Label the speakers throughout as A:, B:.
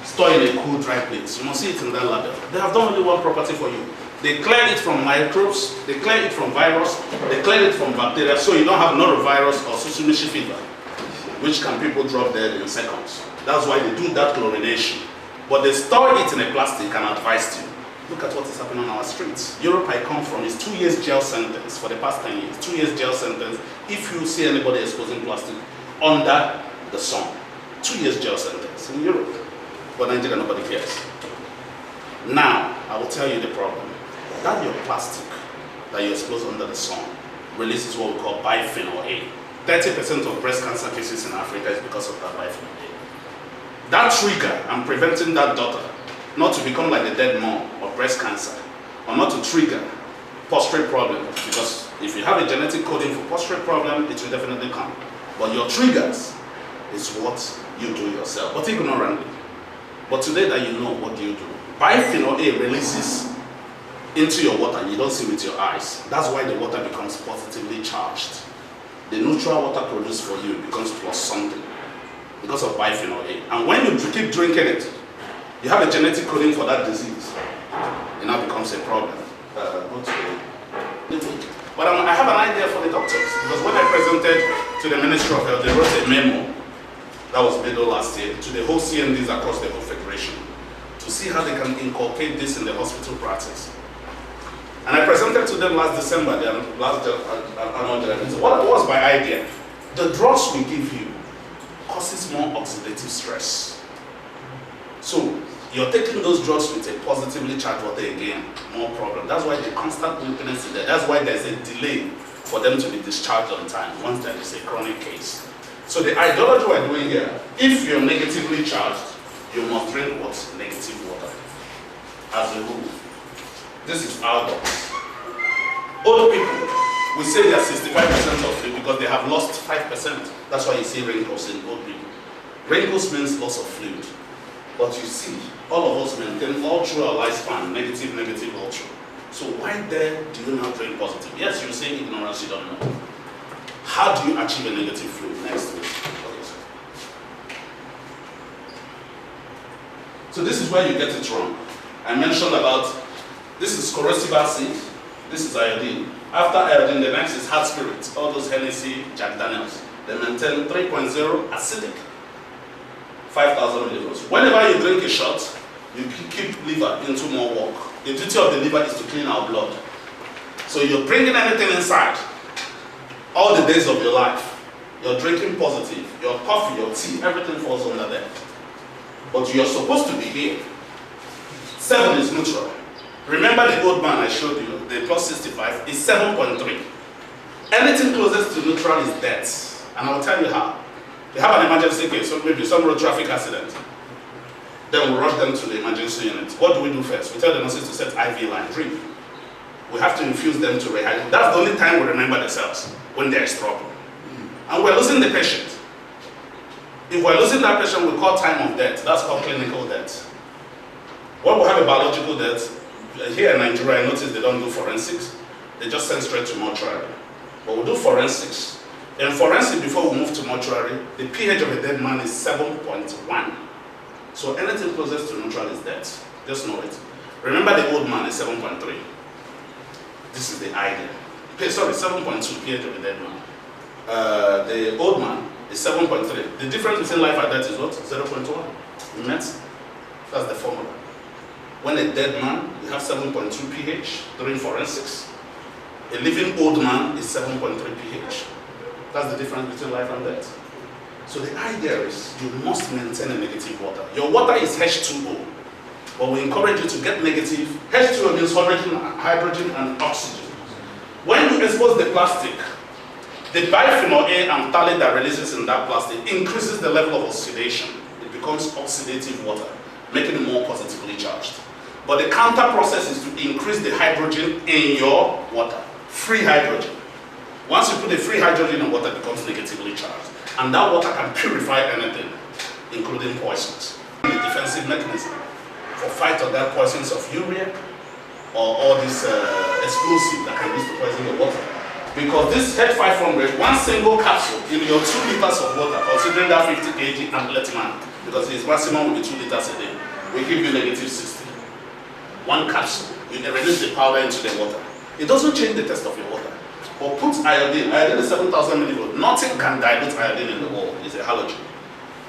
A: store in a cool, dry place. You must see it in that label. They have done only one property for you. They clear it from microbes, they clear it from virus, they clear it from bacteria, so you don't have norovirus or Susumishi fever, which can people drop dead in seconds. That's why they do that chlorination. But they store it in a plastic and advise you. Look at what is happening on our streets. Europe I come from is 2 years jail sentence for the past 10 years. 2 years jail sentence if you see anybody exposing plastic under the sun. 2 years jail sentence in Europe. But Nigeria, nobody cares. Now, I will tell you the problem. That your plastic that you expose under the sun releases what we call bisphenol A. 30% of breast cancer cases in Africa is because of that bisphenol A. That trigger and preventing that daughter not to become like the dead mom of breast cancer, or not to trigger prostate problem, because if you have a genetic coding for prostate problem, it will definitely come. But your triggers is what you do yourself, but ignorantly. But today that you know, what do you do? Bisphenol A releases into your water, you don't see with your eyes. That's why the water becomes positively charged. The neutral water produced for you becomes plus something because of bisphenol A. And when you keep drinking it, you have a genetic coding for that disease. It now becomes a problem. But I have an idea for the doctors, because when I presented to the Ministry of Health, they wrote a memo that was made last year to the whole CNDs across the whole federation to see how they can inculcate this in the hospital practice. And I presented to them last December, their last annual general meeting. What was my idea? The drugs we give you causes more oxidative stress. So you're taking those drugs with a positively charged water again, more problem. That's why the constant maintenance is there. That's why there's a delay for them to be discharged on time once there is a chronic case. So the ideology we're doing here, if you're negatively charged, you must drink what? Negative water. As a rule. This is our dogs. Old people, we say they are 65% of fluid because they have lost 5%. That's why you see wrinkles in old people. Wrinkles means loss of fluid. But you see, all of us maintain all through our lifespan, negative, negative, all through. So why then do you not drink positive? Yes, you say ignorance, you don't know. How do you achieve a negative fluid? Next week. Okay, so this is where you get it wrong. I mentioned about, this is corrosive acid, this is iodine. After iodine, the next is hard spirits, all those Hennessy, Jack Daniels. They maintain 3.0 acidic. 5,000 milliliters. Whenever you drink a shot, you keep liver into more work. The duty of the liver is to clean our blood. So you're bringing anything inside all the days of your life. You're drinking positive. Your coffee, your tea, everything falls under there. But you're supposed to be here. 7 is neutral. Remember the old man I showed you, the plus 65 is 7.3. Anything closest to neutral is death. And I'll tell you how. They have an emergency case, so maybe some road traffic accident. Then we rush them to the emergency unit. What do we do first? We tell the nurses to set IV line, drip. We have to infuse them to rehydrate. That's the only time we remember the cells, when there is trouble. And we're losing the patient. If we're losing that patient, we call time of death. That's called clinical death. When we have a biological death, here in Nigeria, I notice they don't do forensics. They just send straight to mortuary. But we do forensics. In forensic, before we move to mortuary, the pH of a dead man is 7.1. So anything closest to neutral is death. Just know it. Remember the old man is 7.3. This is the ideal. Sorry, 7.2 pH of a dead man. The old man is 7.3. The difference between life and death is what? 0.1. Met? That's the formula. When a dead man, you have 7.2 pH during forensics. A living old man is 7.3 pH. That's the difference between life and death. So the idea is you must maintain a negative water. Your water is H2O, but we encourage you to get negative. H2O means hydrogen and oxygen. When you expose the plastic, the bisphenol A and phthalate that releases in that plastic increases the level of oxidation. It becomes oxidative water, making it more positively charged. But the counter process is to increase the hydrogen in your water, free hydrogen. Once you put the free hydrogen in water, it becomes negatively charged. And that water can purify anything, including poisons. The defensive mechanism for fight against poisons of urea or all these explosives that can use to poison your water. Because this H500, one single capsule in your 2 liters of water, considering that 50 kg and let man, because his maximum will be 2 liters a day. we give you negative 60. One capsule, you release the powder into the water. It doesn't change the taste of your water. But put iodine, iodine is 7,000 millivolts. Nothing can dilute iodine in the world. It's a halogen.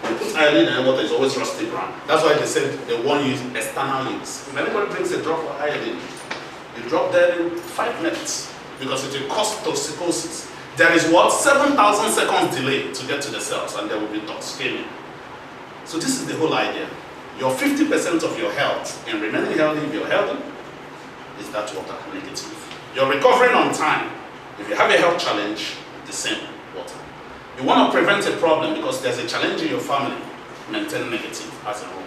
A: You put iodine in the water, it's always rusty brown. That's why they said they won't use external use. If anybody brings a drop of iodine, you drop there in 5 minutes because it will cause toxicosis. There is what? 7,000 seconds delay to get to the cells and there will be toxicemia. So this is the whole idea. Your 50% of your health and remaining healthy, if you're healthy, is that water negative. You're recovering on time. If you have a health challenge, the same water. You want to prevent a problem because there's a challenge in your family, maintain negative as a rule.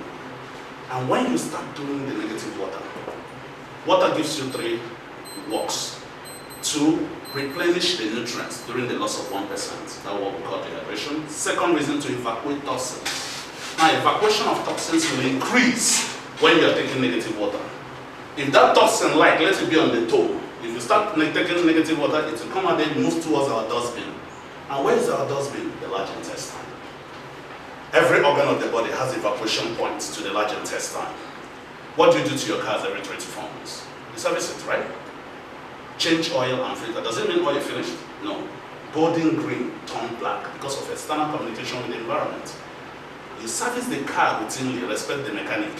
A: And when you start doing the negative water, water gives you 3 works. To replenish the nutrients during the loss of 1%. That's what we call dehydration. Second reason, to evacuate toxins. Now, evacuation of toxins will increase when you are taking negative water. If that toxin, like, let it be on the toe. If you start taking negative water, it will come out and move towards our dustbin. And where is our dustbin? The large intestine. Every organ of the body has evacuation points to the large intestine. What do you do to your cars every 24 months? You service it, right? Change oil and filter. Does it mean oil finished? No. Golden green, turn black because of external communication with the environment. You service the car routinely, respect the mechanic,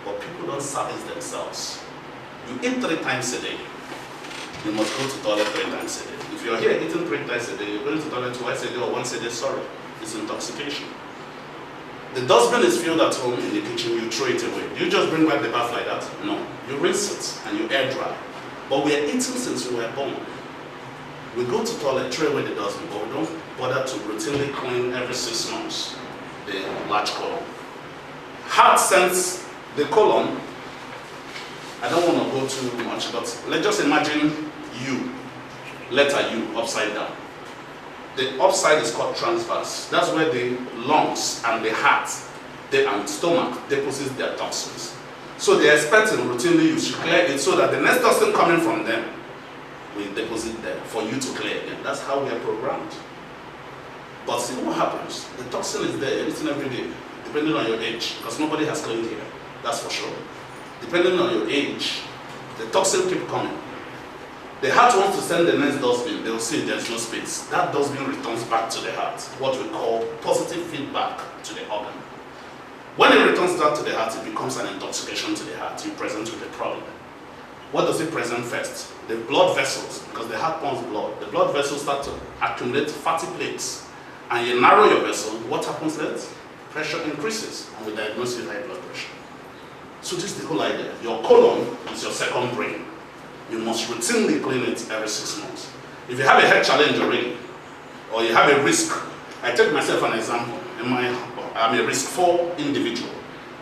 A: but people don't service themselves. You eat 3 times a day. You must go to toilet 3 times a day. If you're here eating 3 times a day, you're going to toilet twice a day or once a day, sorry. It's intoxication. The dustbin is filled at home in the kitchen, you throw it away. Do you just bring back the bath like that? No. You rinse it and you air dry. But we are eating since we were born. We go to toilet, throw away the dustbin, but we don't bother to routinely clean every 6 months the large colon. Heart sends the colon. I don't want to go too much, but let's just imagine U, letter U, upside down. The upside is called transverse. That's where the lungs and the heart and stomach deposit their toxins. So they're expecting routinely you should clear it so that the next toxin coming from them will deposit there for you to clear again. That's how we are programmed. But see what happens. The toxin is there every day, depending on your age, because nobody has cleaned here. That's for sure. Depending on your age, the toxin keep coming. The heart wants to send the next dustbin. They will see there's no space. That dustbin returns back to the heart, what we call positive feedback to the organ. When it returns back to the heart, it becomes an intoxication to the heart. You present with a problem. What does it present first? The blood vessels, because the heart pumps blood. The blood vessels start to accumulate fatty plaques. And you narrow your vessel, what happens next? Pressure increases, and we diagnose with high blood pressure. So this is the whole idea. Your colon is your second brain. You must routinely clean it every 6 months. If you have a health challenge already, or you have a risk, I take myself an example. I'm a risk 4 individual,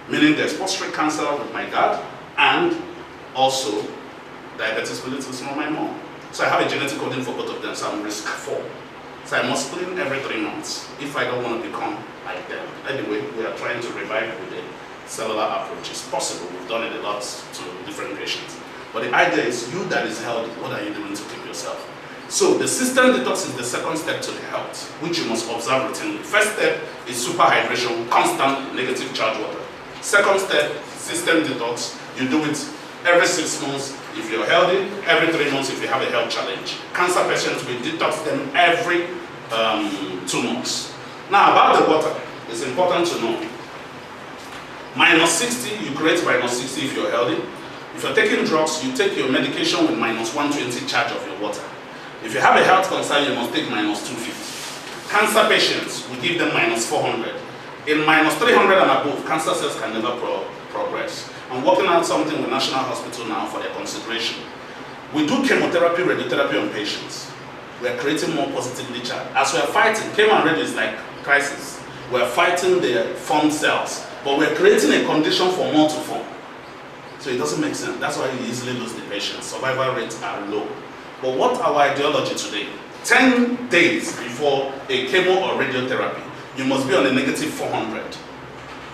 A: meaning there's prostate cancer with my dad, and also diabetes mellitus from my mom. So I have a genetic coding for both of them, so I'm risk 4. So I must clean every 3 months if I don't want to become like them. Anyway, we are trying to revive with a cellular approach. It's possible. We've done it a lot to different patients. But the idea is you that is healthy, what are you doing to keep yourself? So the system detox is the second step to the health, which you must observe routinely. First step is superhydration, constant negative charge water. Second step, system detox. You do it every 6 months if you're healthy, every 3 months if you have a health challenge. Cancer patients, we detox them every 2 months. Now about the water, it's important to know. -60, you create -60 if you're healthy. If you're taking drugs, you take your medication with -120 charge of your water. If you have a health concern, you must take -250. Cancer patients, we give them -400. In -300 and above, cancer cells can never progress. I'm working on something with National Hospital now for their consideration. We do chemotherapy, radiotherapy on patients. We are creating more positively charged. As we are fighting, chemo and radio is like crisis. We are fighting the formed cells, but we are creating a condition for more to form. So it doesn't make sense. That's why you easily lose the patient. Survival rates are low. But what our ideology today? 10 days before a chemo or radiotherapy, you must be on a -400.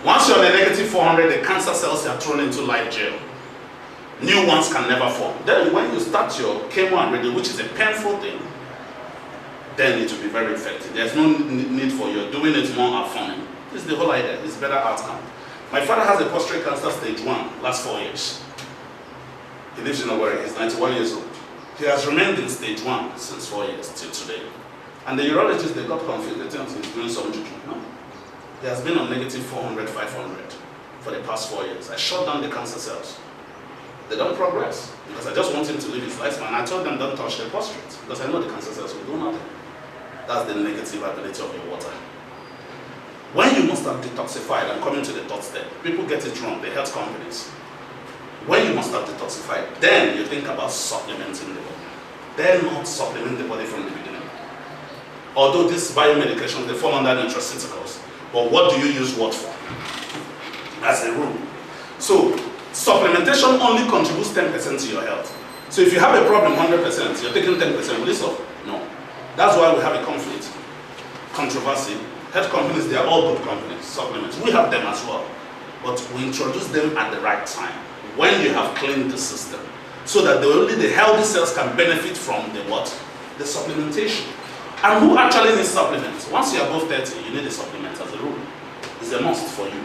A: Once you're on a -400, the cancer cells are thrown into live jail. New ones can never form. Then when you start your chemo and radio, which is a painful thing, then it will be very effective. There's no need for you doing it more affirming. This is the whole idea. It's better outcome. My father has a prostate cancer stage 1, last 4 years. He lives in Wuye, he's 91 years old. He has remained in stage 1 since 4 years till today. And the urologist, they got confused, they think he's doing some juju. No. He has been on negative 400, 500 for the past 4 years. I shut down the cancer cells. They don't progress because I just want him to live his lifespan. I told them don't touch the prostate because I know the cancer cells will do nothing. That's the negative ability of your water. When you must have detoxified, I'm coming to the third step. People get it wrong, the health companies. When you must have detoxified, then you think about supplementing the body. Then not supplement the body from the beginning. Although these biomedications, they fall under nutraceuticals. But what do you use what for? As a rule. So, supplementation only contributes 10% to your health. So if you have a problem 100%, you're taking 10%, will it solve? No. That's why we have a conflict. Controversy. Health companies, they are all good companies, supplements. We have them as well. But we introduce them at the right time, when you have cleaned the system, so that only the healthy cells can benefit from the what? The supplementation. And who actually needs supplements? Once you're above 30, you need a supplement as a rule. It's a must for you.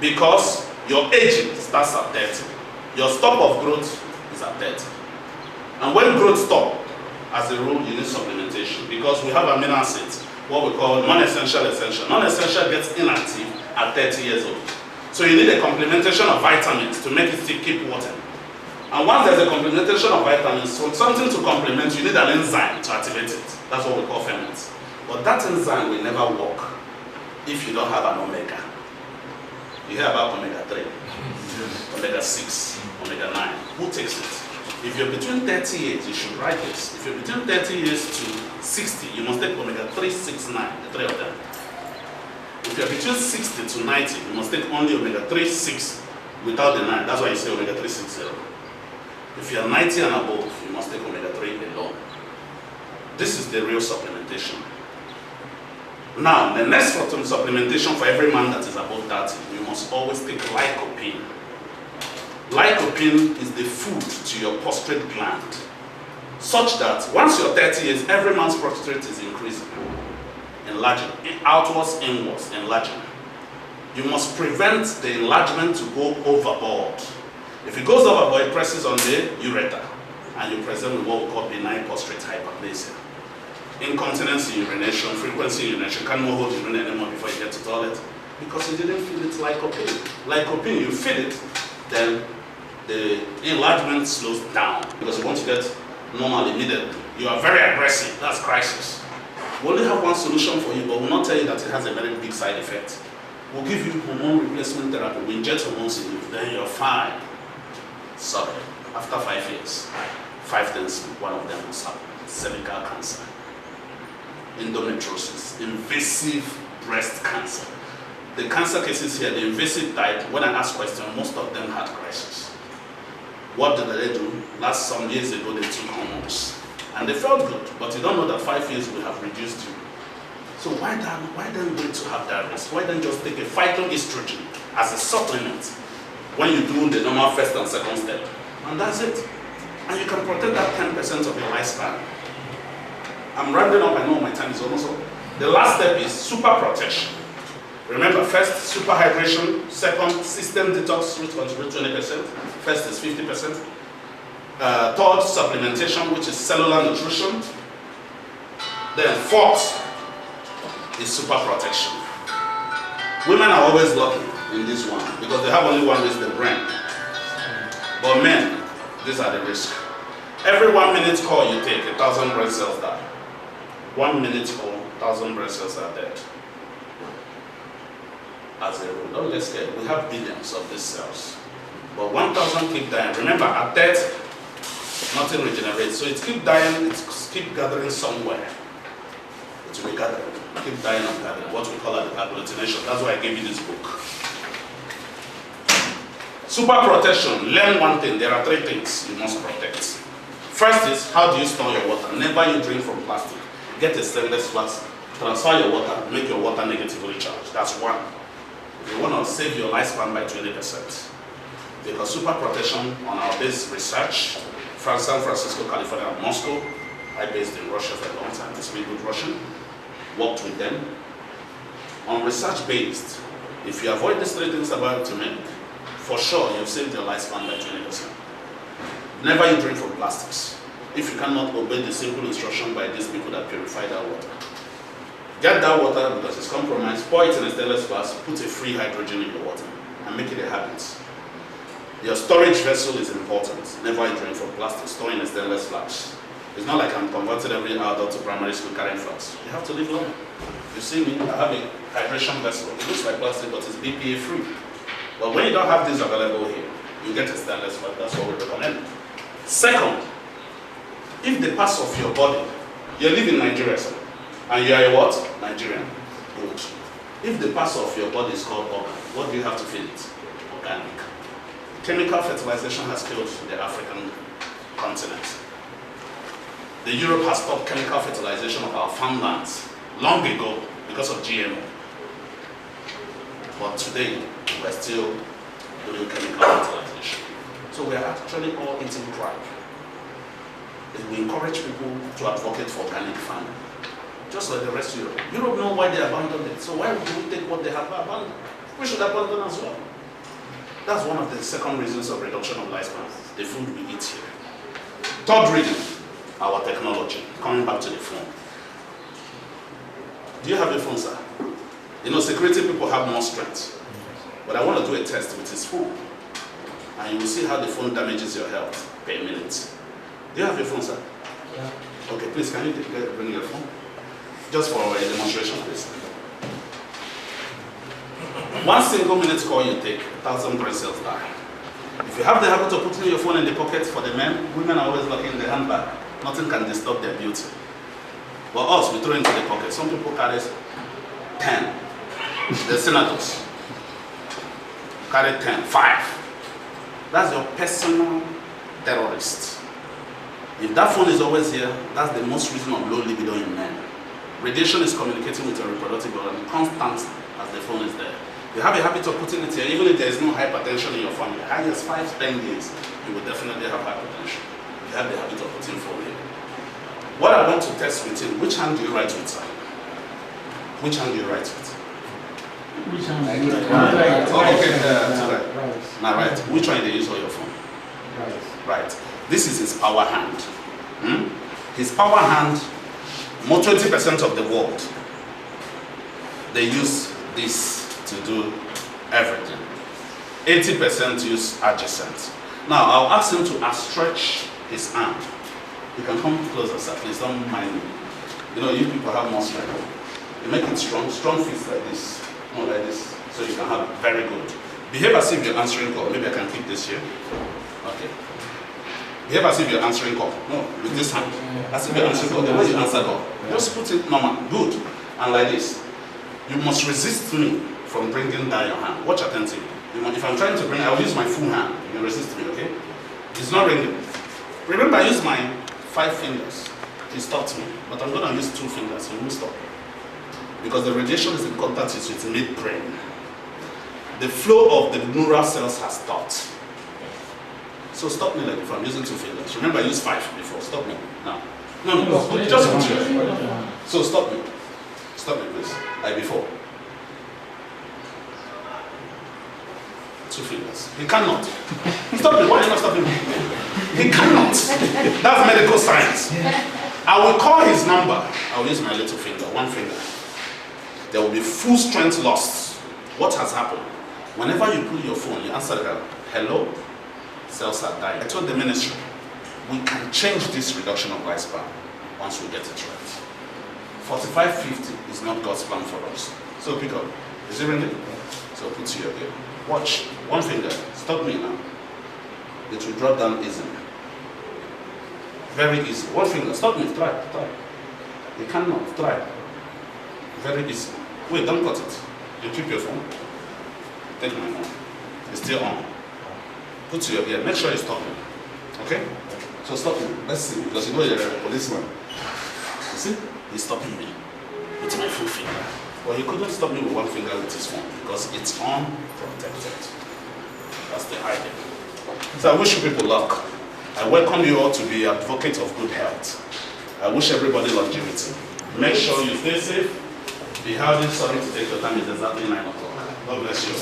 A: Because your aging starts at 30. Your stop of growth is at 30. And when growth stops, as a rule, you need supplementation. Because we have amino acids, what we call non-essential, essential. Non-essential gets inactive at 30 years old. So you need a complementation of vitamins to make it still keep water. And once there's a complementation of vitamins, so something to complement, you need an enzyme to activate it. That's what we call ferments. But that enzyme will never work if you don't have an omega. You hear about omega-3, omega-6, omega-9. Who takes it? If you're between 30 years, you should write this. If you're between 30 years to 60, you must take omega-3, 6, 9, the three of them. If you're between 60 to 90, you must take only omega-3, 6 without the 9. That's why you say omega-3, 6, 0. If you're 90 and above, you must take omega-3 alone. This is the real supplementation. Now, the next supplementation for every man that is above 30, you must always take lycopene. Lycopene is the food to your prostate gland, such that once you're 30 years, every man's prostate is increasing, enlarging, outwards, inwards, enlarging. You must prevent the enlargement to go overboard. If it goes overboard, it presses on the ureter, and you present with what we call benign prostate hyperplasia. Incontinence in urination, frequency in urination, can't more hold urine anymore before you get to the toilet, because you didn't feed it lycopene. Lycopene, you feed it, then the enlargement slows down, because you want to get normal immediately. You are very aggressive, that's crisis. We only have one solution for you, but we'll not tell you that it has a very big side effect. We'll give you hormone replacement therapy. We inject hormones in you, then you're fine. Sorry, after 5 years, 5 things, one of them will happen. Cervical cancer, endometriosis, invasive breast cancer. The cancer cases here, the invasive type, when I ask questions, most of them had crisis. What did they do? Some years ago, they took hormones. And they felt good, but you don't know that 5 years will have reduced you. So why then wait to have that risk? Why then just take a phytoestrogen as a supplement when you do the normal first and second step? And that's it. And you can protect that 10% of your lifespan. I'm rounding up, I know my time is almost up. The last step is super protection. Remember, first, super hydration. Second, system detox, which contributes 20%. First is 50%. Third, supplementation, which is cellular nutrition. Then fourth is super protection. Women are always lucky in this one because they have only one risk, the brain. But men, these are the risks. Every 1 minute call you take, 1,000 brain cells die. 1 minute call, 1,000 brain cells are dead. As a rule, don't get scared. We have billions of these cells. But 1,000 keep dying. Remember, at death, nothing regenerates. So it keeps dying, it keeps gathering somewhere. It will be gathering. Keep dying and gathering. What we call agglutination. That's why I gave you this book. Super protection. Learn one thing. There are 3 things you must protect. First is, how do you store your water? Never you drink from plastic. Get a stainless flask. Transfer your water. Make your water negatively charged. That's one. You want to save your lifespan by 20%. Because super protection on our base research, from San Francisco, California, and Moscow, I based in Russia for a long time. I speak good Russian, worked with them. On research based, If you avoid these 3 things I'm about to make, for sure you've saved your lifespan by 20%. Never you drink from plastics. If you cannot obey the simple instruction by these people that purify that water. Get that water because it's compromised, pour it in a stainless glass, put a free hydrogen in your water, and make it a habit. Your storage vessel is important. Never you drink from plastic, store in a stainless flask. It's not like I'm converting every adult to primary school carrying flasks. You have to live long. You see me, I have a hydration vessel. It looks like plastic, but it's BPA free. But when you don't have this available here, you get a stainless flask. That's what we recommend. Second, if the parts of your body, you live in Nigeria, sir, and you are a what? Nigerian. Good. If the parts of your body is called organ, what do you have to feed it? Organic. Chemical fertilization has killed the African continent. The Europe has stopped chemical fertilization of our farmlands long ago because of GMO. But today, we're still doing chemical fertilization. So we are actually all eating crap. We encourage people to advocate for organic farming, just like the rest of Europe. Europe know why they abandoned it, so why would we take what they have abandoned? We should abandon as well. That's one of the second reasons of reduction of lifespan, the food we eat here. Third reason, our technology. Coming back to the phone. Do you have a phone, sir? You know, security people have more strength. But I want to do a test with his phone. And you will see how the phone damages your health per minute. Do you have your phone, sir? Yeah. Okay, please, can you bring your phone? Just for a demonstration, please. 1 single minute call you take, 1,000 brain cells die. If you have the habit of putting your phone in the pocket for the men, women are always locking in the handbag. Nothing can disturb their beauty. But us, we throw it into the pocket. Some people carry 10. The senators carry 10, 5. That's your personal terrorist. If that phone is always here, that's the most reason of low libido in men. Radiation is communicating with your reproductive organ constant as the phone is there. You have a habit of putting it here, even if there is no hypertension in your family. Highest 5-10 days, you will definitely have hypertension. You have the habit of putting phone here. What I want to test with you, which hand do you write with, sir? Which hand do you write with?
B: Which hand do you write?
A: Okay, now right. Which one do you use on your phone? Right. This is his power hand. His power hand, more 20% of the world, they use this to do everything. 80% use adjacent. Now, I'll ask him to stretch his arm. You can come closer, sir. Please don't mind me. You know, you people have more strength. You make it strong. Strong fists like this. Not like this. So you can have very good. Behave as if you're answering call. Maybe I can keep this here. Okay. Behave as if you're answering call. No, with this hand. As if you're answering call. The way you answer call. Just put it normal. Good. And like this. You must resist me from bringing down your hand. Watch attentively. If I'm trying to bring, I'll use my full hand. You resist me, okay? It's not ringing. Remember, I use my 5 fingers. He stopped me. But I'm going to use 2 fingers. He won't stop. Because the radiation is in contact with midbrain. The flow of the neural cells has stopped. So stop me like if I'm using 2 fingers. Remember, I used 5 before. Stop me now. No, just put your. So stop me. Stop me, please. Like before. 2 fingers. He cannot. Stop me. Why are you not stopping me? He cannot. That's medical science. I will call his number. I will use my little finger, 1 finger. There will be full strength lost. What has happened? Whenever you pull your phone, you answer the hello, cells are dying. I told the ministry, we can change this reduction of lifespan once we get it right. 45-50 is not God's plan for us. So pick up. Is it ringing? So put your ear. Watch. 1 finger. Stop me now. It will drop down easily. Very easy. 1 finger. Stop me. Try. You cannot. Try. Very easy. Wait, don't cut it. You keep your phone. Take my phone. It's still on. Put your ear. Make sure you stop me. Okay? So stop me. Let's see. Because you know you're a policeman. You see? He's stopping me with my full finger. But he couldn't stop me with 1 finger with his phone because it's unprotected. That's the idea. So I wish you people luck. I welcome you all to be advocates of good health. I wish everybody longevity. Make sure you stay safe. Be healthy. Sorry to take your time. It's exactly 9 o'clock. God bless you.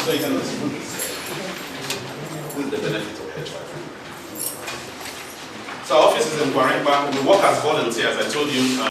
A: So you can listen. This is the benefit of H5. So our office is in Gwarimpa. We work as volunteers, I told you.